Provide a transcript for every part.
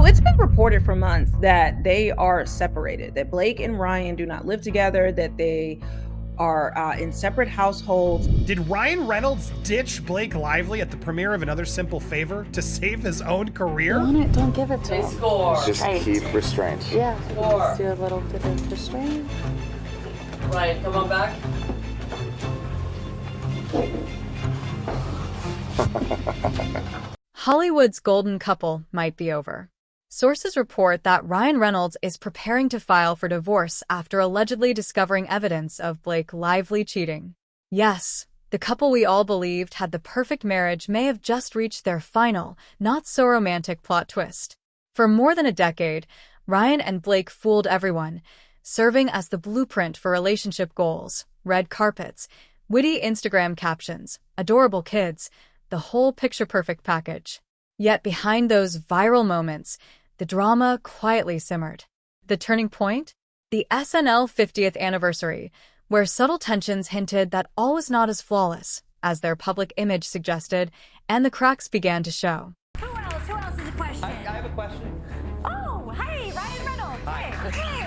it's been reported for months that they are separated, that Blake and Ryan do not live together, that they are in separate households. Did Ryan Reynolds ditch Blake Lively at the premiere of Another Simple Favor to save his own career? Don't give it to him. Score. Just keep restraint. Yeah, Score. just do a little bit of restraint. Ryan, come on back. Hollywood's golden couple might be over. Sources report that Ryan Reynolds is preparing to file for divorce after allegedly discovering evidence of Blake Lively cheating. Yes, the couple we all believed had the perfect marriage may have just reached their final, not-so-romantic plot twist. For more than a decade, Ryan and Blake fooled everyone, serving as the blueprint for relationship goals, red carpets, witty Instagram captions, adorable kids, the whole picture-perfect package. Yet behind those viral moments, the drama quietly simmered. The turning point? The SNL 50th anniversary, where subtle tensions hinted that all was not as flawless as their public image suggested, and the cracks began to show. Who else? Who else has a question? I have a question. Oh, hey, Ryan Reynolds. Hi. Hey.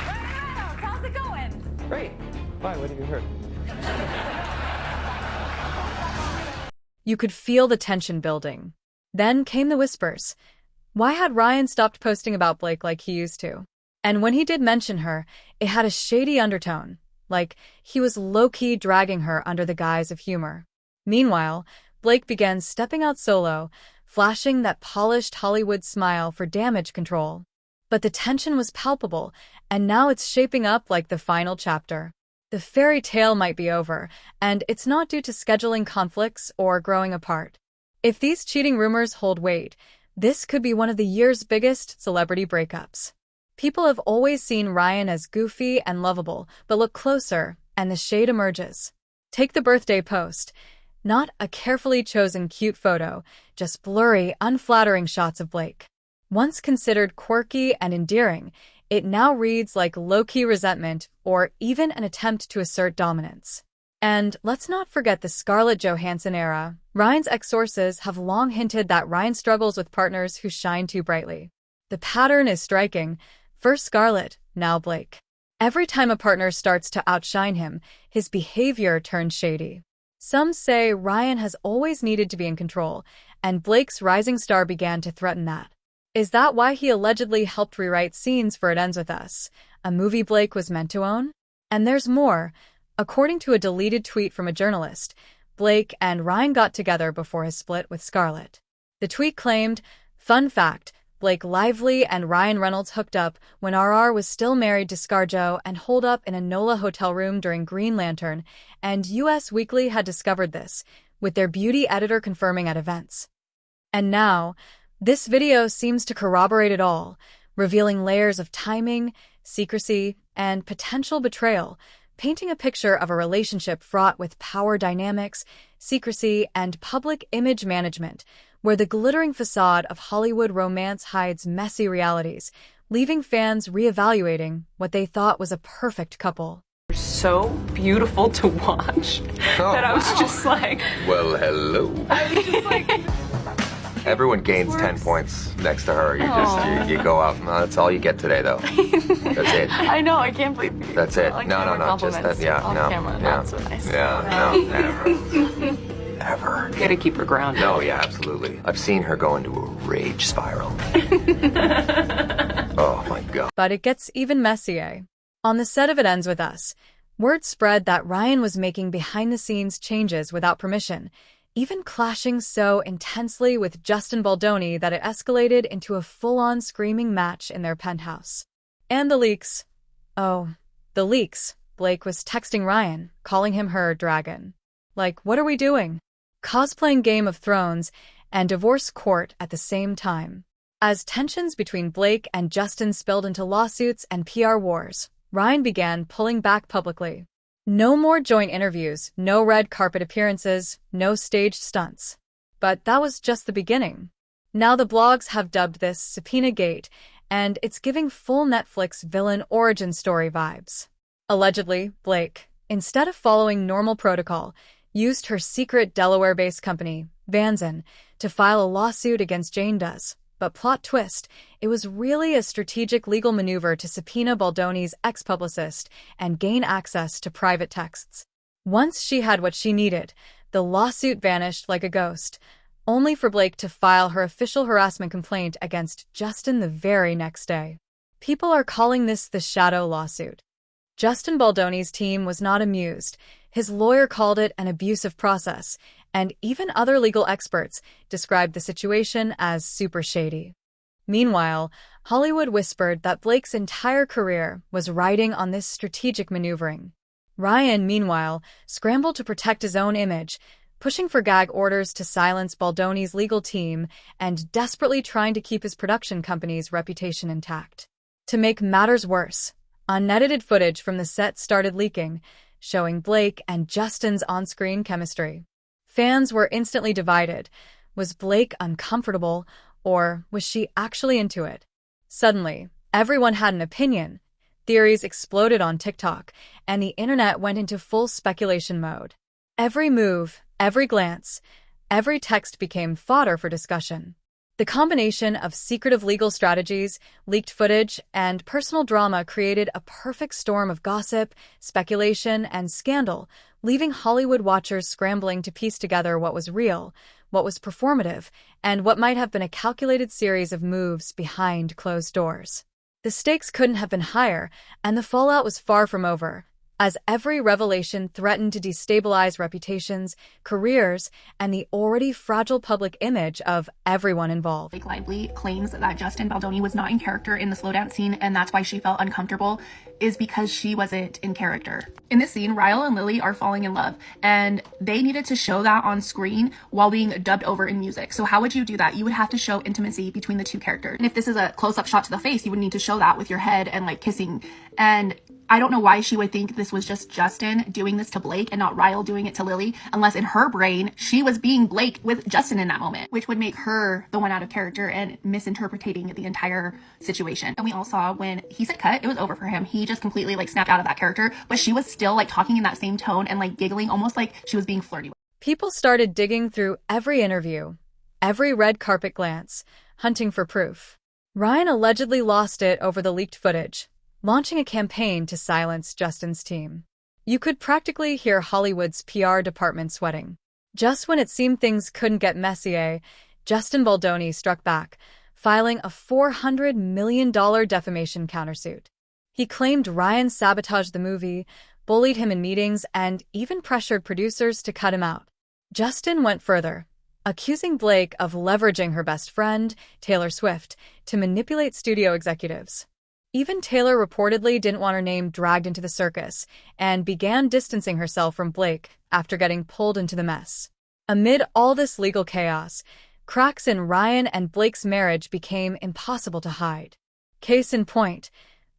Ryan Reynolds, how's it going? Great. Why? What have you heard? You could feel the tension building. Then came the whispers. Why had Ryan stopped posting about Blake like he used to? And when he did mention her, it had a shady undertone, like he was low-key dragging her under the guise of humor. Meanwhile, Blake began stepping out solo, flashing that polished Hollywood smile for damage control. But the tension was palpable, and now it's shaping up like the final chapter. The fairy tale might be over, and it's not due to scheduling conflicts or growing apart. If these cheating rumors hold weight, this could be one of the year's biggest celebrity breakups. People have always seen Ryan as goofy and lovable, but look closer, and the shade emerges. Take the birthday post. Not a carefully chosen cute photo, just blurry, unflattering shots of Blake. Once considered quirky and endearing, it now reads like low-key resentment or even an attempt to assert dominance. And let's not forget the Scarlett Johansson era. Ryan's ex-sources have long hinted that Ryan struggles with partners who shine too brightly. The pattern is striking. First Scarlett, now Blake. Every time a partner starts to outshine him, his behavior turns shady. Some say Ryan has always needed to be in control, and Blake's rising star began to threaten that. Is that why he allegedly helped rewrite scenes for It Ends With Us, a movie Blake was meant to own? And there's more. According to a deleted tweet from a journalist, Blake and Ryan got together before his split with Scarlett. The tweet claimed, fun fact, Blake Lively and Ryan Reynolds hooked up when RR was still married to ScarJo and holed up in a NOLA hotel room during Green Lantern, and US Weekly had discovered this, with their beauty editor confirming at events. And now, this video seems to corroborate it all, revealing layers of timing, secrecy, and potential betrayal, painting a picture of a relationship fraught with power dynamics, secrecy, and public image management, where the glittering facade of Hollywood romance hides messy realities, leaving fans reevaluating what they thought was a perfect couple. So beautiful to watch that I was just like, Well, hello. I was just like, Everyone gains 10 points next to her. You go out. No, that's all you get today, though. That's it. I know, I can't believe you. That's it. Like, No, just that. Yeah, off no. camera, Yeah. not so nice. Yeah, no, never. Never. Gotta keep her grounded. No, yeah, absolutely. I've seen her go into a rage spiral. Oh, my God. But it gets even messier. On the set of It Ends With Us, word spread that Ryan was making behind-the-scenes changes without permission, even clashing so intensely with Justin Baldoni that it escalated into a full-on screaming match in their penthouse. And the leaks. Oh, the leaks. Blake was texting Ryan, calling him her dragon. Like, what are we doing? Cosplaying Game of Thrones and divorce court at the same time. As tensions between Blake and Justin spilled into lawsuits and PR wars, Ryan began pulling back publicly. No more joint interviews, no red carpet appearances, no staged stunts. But that was just the beginning. Now the blogs have dubbed this Subpoena Gate, and it's giving full Netflix villain origin story vibes. Allegedly, Blake, instead of following normal protocol, used her secret Delaware-based company, Vanzin, to file a lawsuit against Jane Does. But plot twist, it was really a strategic legal maneuver to subpoena Baldoni's ex-publicist and gain access to private texts. Once she had what she needed, the lawsuit vanished like a ghost, only for Blake to file her official harassment complaint against Justin the very next day. People are calling this the shadow lawsuit. Justin Baldoni's team was not amused. His lawyer called it an abusive process, and even other legal experts described the situation as super shady. Meanwhile, Hollywood whispered that Blake's entire career was riding on this strategic maneuvering. Ryan, meanwhile, scrambled to protect his own image, pushing for gag orders to silence Baldoni's legal team and desperately trying to keep his production company's reputation intact. To make matters worse, unedited footage from the set started leaking, showing Blake and Justin's on-screen chemistry. Fans were instantly divided. Was Blake uncomfortable, or was she actually into it? Suddenly, everyone had an opinion. Theories exploded on TikTok, and the internet went into full speculation mode. Every move, every glance, every text became fodder for discussion. The combination of secretive legal strategies, leaked footage, and personal drama created a perfect storm of gossip, speculation, and scandal, leaving Hollywood watchers scrambling to piece together what was real, what was performative, and what might have been a calculated series of moves behind closed doors. The stakes couldn't have been higher, and the fallout was far from over, as every revelation threatened to destabilize reputations, careers, and the already fragile public image of everyone involved. Blake Lively claims that Justin Baldoni was not in character in the slow dance scene, and that's why she felt uncomfortable, is because she wasn't in character. In this scene, Ryle and Lily are falling in love, and they needed to show that on screen while being dubbed over in music. So how would you do that? You would have to show intimacy between the two characters. And if this is a close-up shot to the face, you would need to show that with your head and like kissing. And I don't know why she would think this was just Justin doing this to Blake and not Ryle doing it to Lily, unless in her brain, she was being Blake with Justin in that moment, which would make her the one out of character and misinterpreting the entire situation. And we all saw when he said cut, it was over for him. He just completely like snapped out of that character, but she was still like talking in that same tone and like giggling, almost like she was being flirty. People started digging through every interview, every red carpet glance, hunting for proof. Ryan allegedly lost it over the leaked footage, launching a campaign to silence Justin's team. You could practically hear Hollywood's PR department sweating. Just when it seemed things couldn't get messier, Justin Baldoni struck back, filing a $400 million defamation countersuit. He claimed Ryan sabotaged the movie, bullied him in meetings, and even pressured producers to cut him out. Justin went further, accusing Blake of leveraging her best friend, Taylor Swift, to manipulate studio executives. Even Taylor reportedly didn't want her name dragged into the circus and began distancing herself from Blake after getting pulled into the mess. Amid all this legal chaos, cracks in Ryan and Blake's marriage became impossible to hide. Case in point,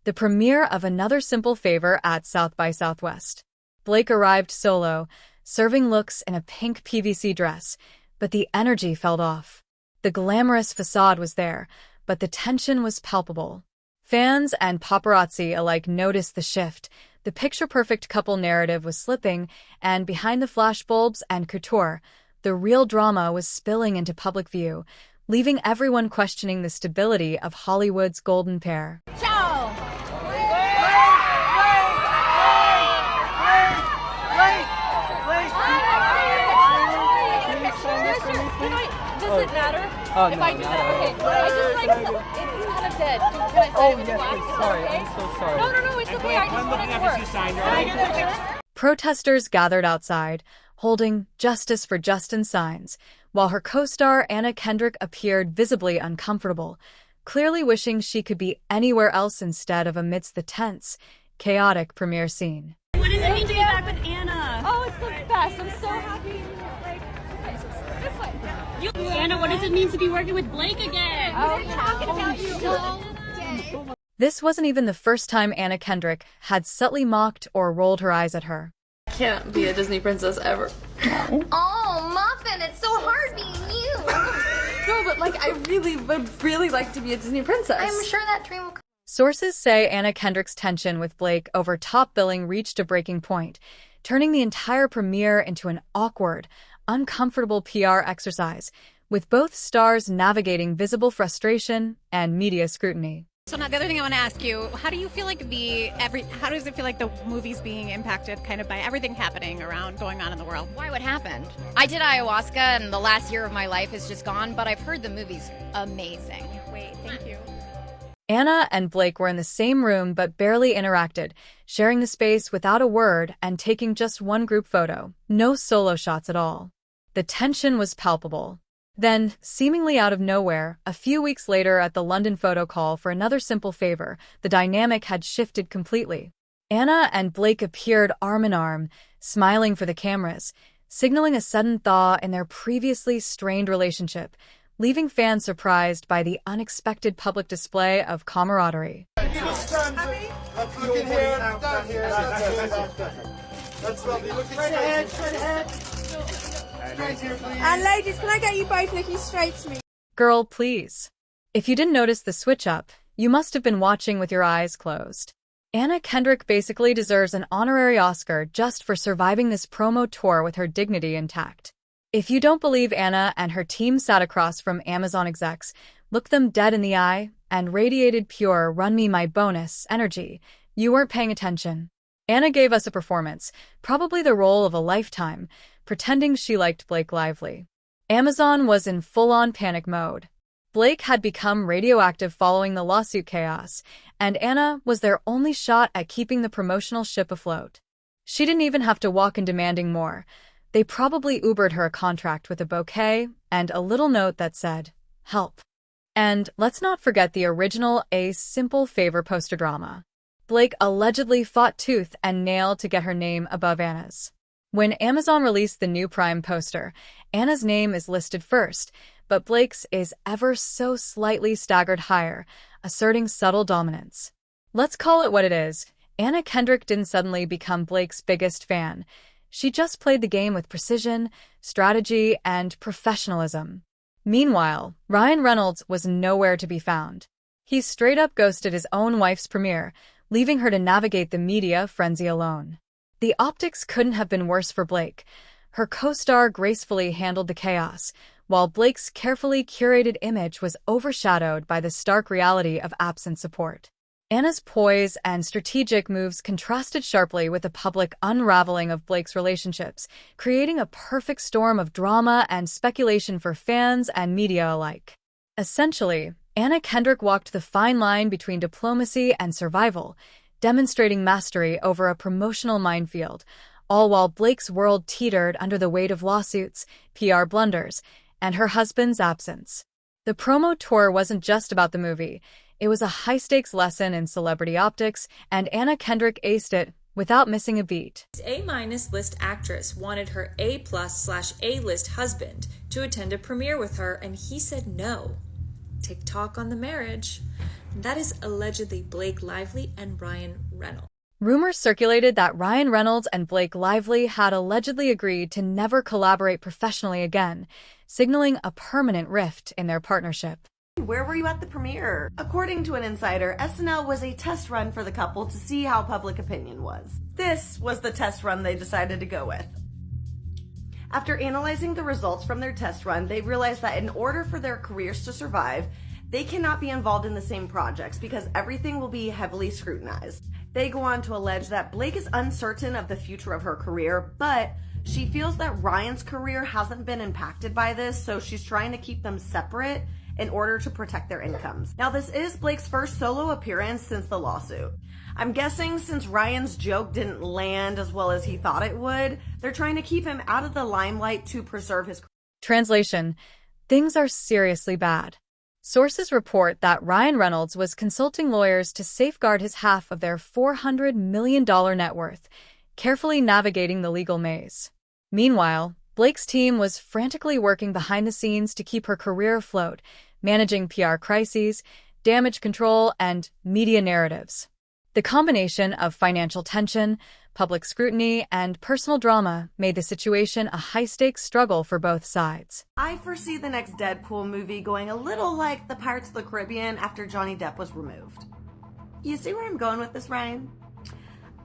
the premiere of Another Simple Favor at South by Southwest. Blake arrived solo, serving looks in a pink PVC dress, but the energy fell off. The glamorous facade was there, but the tension was palpable. Fans and paparazzi alike noticed the shift. The picture-perfect couple narrative was slipping, and behind the flashbulbs and couture, the real drama was spilling into public view, leaving everyone questioning the stability of Hollywood's golden pair. Ciao! Does it matter if I do that? Okay, I just like it's kind of dead. Can I say it with black? Sorry, Okay? I'm so sorry. No, it's okay. I just want it to work. Can I get a picture? Protesters gathered outside, holding Justice for Justin signs, while her co-star Anna Kendrick appeared visibly uncomfortable, clearly wishing she could be anywhere else instead of amidst the tense, chaotic premiere scene. What does it mean to be back with Anna? Oh, it's the best. I'm so happy. Like, this way. Anna, what does it mean to be working with Blake again? Oh, talking about you all day. This wasn't even the first time Anna Kendrick had subtly mocked or rolled her eyes at her. I can't be a Disney princess ever. Oh, Muffin, it's so hard being you. No, but like I would really like to be a Disney princess. I'm sure that dream will come. Sources say Anna Kendrick's tension with Blake over top billing reached a breaking point, turning the entire premiere into an awkward, uncomfortable PR exercise, with both stars navigating visible frustration and media scrutiny. So now the other thing I want to ask you, how do you feel like how does it feel like the movie's being impacted kind of by everything happening around going on in the world? Why, what happened? I did ayahuasca and the last year of my life is just gone, but I've heard the movie's amazing. Wait, thank you. Anna and Blake were in the same room but barely interacted, sharing the space without a word and taking just one group photo. No solo shots at all. The tension was palpable. Then, seemingly out of nowhere, a few weeks later at the London photo call for another simple favor, the dynamic had shifted completely. Anna and Blake appeared arm in arm, smiling for the cameras, signaling a sudden thaw in their previously strained relationship, leaving fans surprised by the unexpected public display of camaraderie. That's lovely. Look straight ahead, straight ahead. And ladies, can I get you both looking straight to me? Girl, please. If you didn't notice the switch-up, you must have been watching with your eyes closed. Anna Kendrick basically deserves an honorary Oscar just for surviving this promo tour with her dignity intact. If you don't believe Anna and her team sat across from Amazon execs, looked them dead in the eye, and radiated pure "run me my bonus" energy, you weren't paying attention. Anna gave us a performance, probably the role of a lifetime, pretending she liked Blake Lively. Amazon was in full-on panic mode. Blake had become radioactive following the lawsuit chaos, and Anna was their only shot at keeping the promotional ship afloat. She didn't even have to walk in demanding more. They probably Ubered her a contract with a bouquet and a little note that said, "Help." And let's not forget the original A Simple Favor poster drama. Blake allegedly fought tooth and nail to get her name above Anna's. When Amazon released the new Prime poster, Anna's name is listed first, but Blake's is ever so slightly staggered higher, asserting subtle dominance. Let's call it what it is. Anna Kendrick didn't suddenly become Blake's biggest fan. She just played the game with precision, strategy, and professionalism. Meanwhile, Ryan Reynolds was nowhere to be found. He straight up ghosted his own wife's premiere, leaving her to navigate the media frenzy alone. The optics couldn't have been worse for Blake. Her co-star gracefully handled the chaos, while Blake's carefully curated image was overshadowed by the stark reality of absent support. Anna's poise and strategic moves contrasted sharply with the public unraveling of Blake's relationships, creating a perfect storm of drama and speculation for fans and media alike. Essentially, Anna Kendrick walked the fine line between diplomacy and survival, demonstrating mastery over a promotional minefield, all while Blake's world teetered under the weight of lawsuits, PR blunders, and her husband's absence. The promo tour wasn't just about the movie. It was a high-stakes lesson in celebrity optics, and Anna Kendrick aced it without missing a beat. A- list actress wanted her A+/A-list husband to attend a premiere with her, and he said no. TikTok on the marriage. That is allegedly Blake Lively and Ryan Reynolds. Rumors circulated that Ryan Reynolds and Blake Lively had allegedly agreed to never collaborate professionally again, signaling a permanent rift in their partnership. Where were you at the premiere? According to an insider, SNL was a test run for the couple to see how public opinion was. This was the test run they decided to go with. After analyzing the results from their test run, they realized that in order for their careers to survive, they cannot be involved in the same projects because everything will be heavily scrutinized. They go on to allege that Blake is uncertain of the future of her career, but she feels that Ryan's career hasn't been impacted by this, so she's trying to keep them separate in order to protect their incomes. Now, this is Blake's first solo appearance since the lawsuit. I'm guessing since Ryan's joke didn't land as well as he thought it would, they're trying to keep him out of the limelight to preserve his career. Translation: things are seriously bad. Sources report that Ryan Reynolds was consulting lawyers to safeguard his half of their $400 million net worth, carefully navigating the legal maze. Meanwhile, Blake's team was frantically working behind the scenes to keep her career afloat, managing PR crises, damage control, and media narratives. The combination of financial tension, public scrutiny, and personal drama made the situation a high-stakes struggle for both sides. I foresee the next Deadpool movie going a little like the Pirates of the Caribbean after Johnny Depp was removed. You see where I'm going with this, Ryan?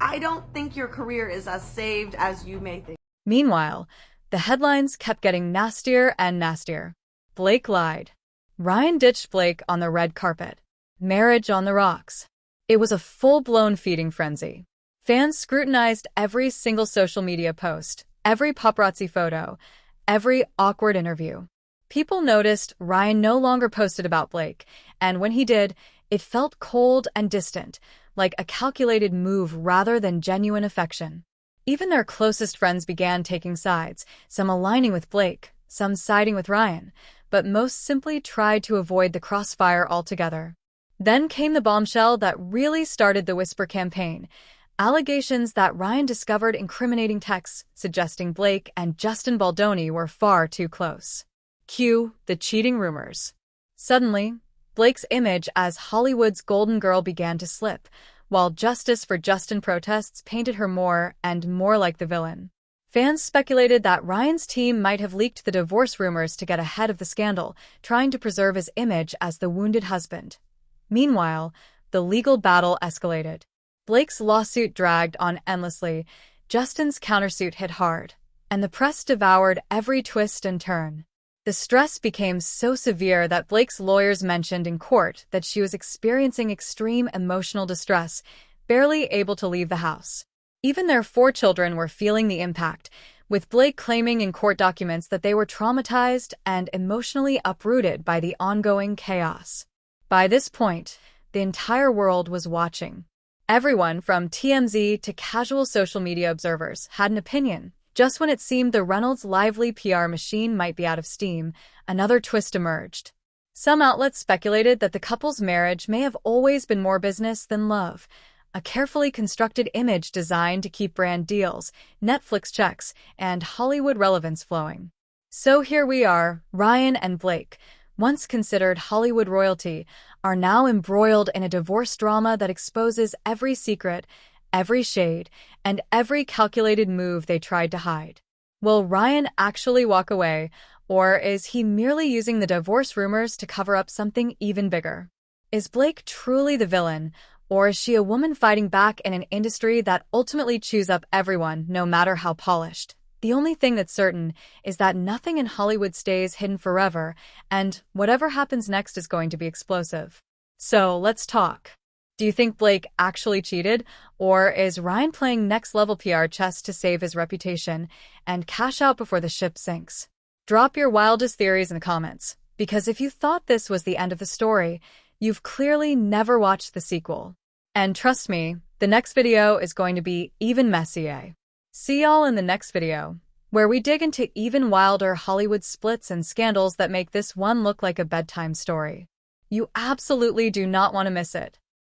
I don't think your career is as saved as you may think. Meanwhile, the headlines kept getting nastier and nastier. Blake lied. Ryan ditched Blake on the red carpet. Marriage on the rocks. It was a full-blown feeding frenzy. Fans scrutinized every single social media post, every paparazzi photo, every awkward interview. People noticed Ryan no longer posted about Blake, and when he did, it felt cold and distant, like a calculated move rather than genuine affection. Even their closest friends began taking sides, some aligning with Blake, some siding with Ryan, but most simply tried to avoid the crossfire altogether. Then came the bombshell that really started the Whisper campaign. Allegations that Ryan discovered incriminating texts suggesting Blake and Justin Baldoni were far too close. Cue the cheating rumors. Suddenly, Blake's image as Hollywood's golden girl began to slip, while Justice for Justin protests painted her more and more like the villain. Fans speculated that Ryan's team might have leaked the divorce rumors to get ahead of the scandal, trying to preserve his image as the wounded husband. Meanwhile, the legal battle escalated. Blake's lawsuit dragged on endlessly, Justin's countersuit hit hard, and the press devoured every twist and turn. The stress became so severe that Blake's lawyers mentioned in court that she was experiencing extreme emotional distress, barely able to leave the house. Even their 4 children were feeling the impact, with Blake claiming in court documents that they were traumatized and emotionally uprooted by the ongoing chaos. By this point, the entire world was watching. Everyone from TMZ to casual social media observers had an opinion. Just when it seemed the Reynolds' lively PR machine might be out of steam, another twist emerged. Some outlets speculated that the couple's marriage may have always been more business than love, a carefully constructed image designed to keep brand deals, Netflix checks, and Hollywood relevance flowing. So here we are, Ryan and Blake, once considered Hollywood royalty, are now embroiled in a divorce drama that exposes every secret, every shade, and every calculated move they tried to hide. Will Ryan actually walk away, or is he merely using the divorce rumors to cover up something even bigger? Is Blake truly the villain, or is she a woman fighting back in an industry that ultimately chews up everyone, no matter how polished? The only thing that's certain is that nothing in Hollywood stays hidden forever, and whatever happens next is going to be explosive. So let's talk. Do you think Blake actually cheated, or is Ryan playing next-level PR chess to save his reputation and cash out before the ship sinks? Drop your wildest theories in the comments, because if you thought this was the end of the story, you've clearly never watched the sequel. And trust me, the next video is going to be even messier. See y'all in the next video, where we dig into even wilder Hollywood splits and scandals that make this one look like a bedtime story. You absolutely do not want to miss it.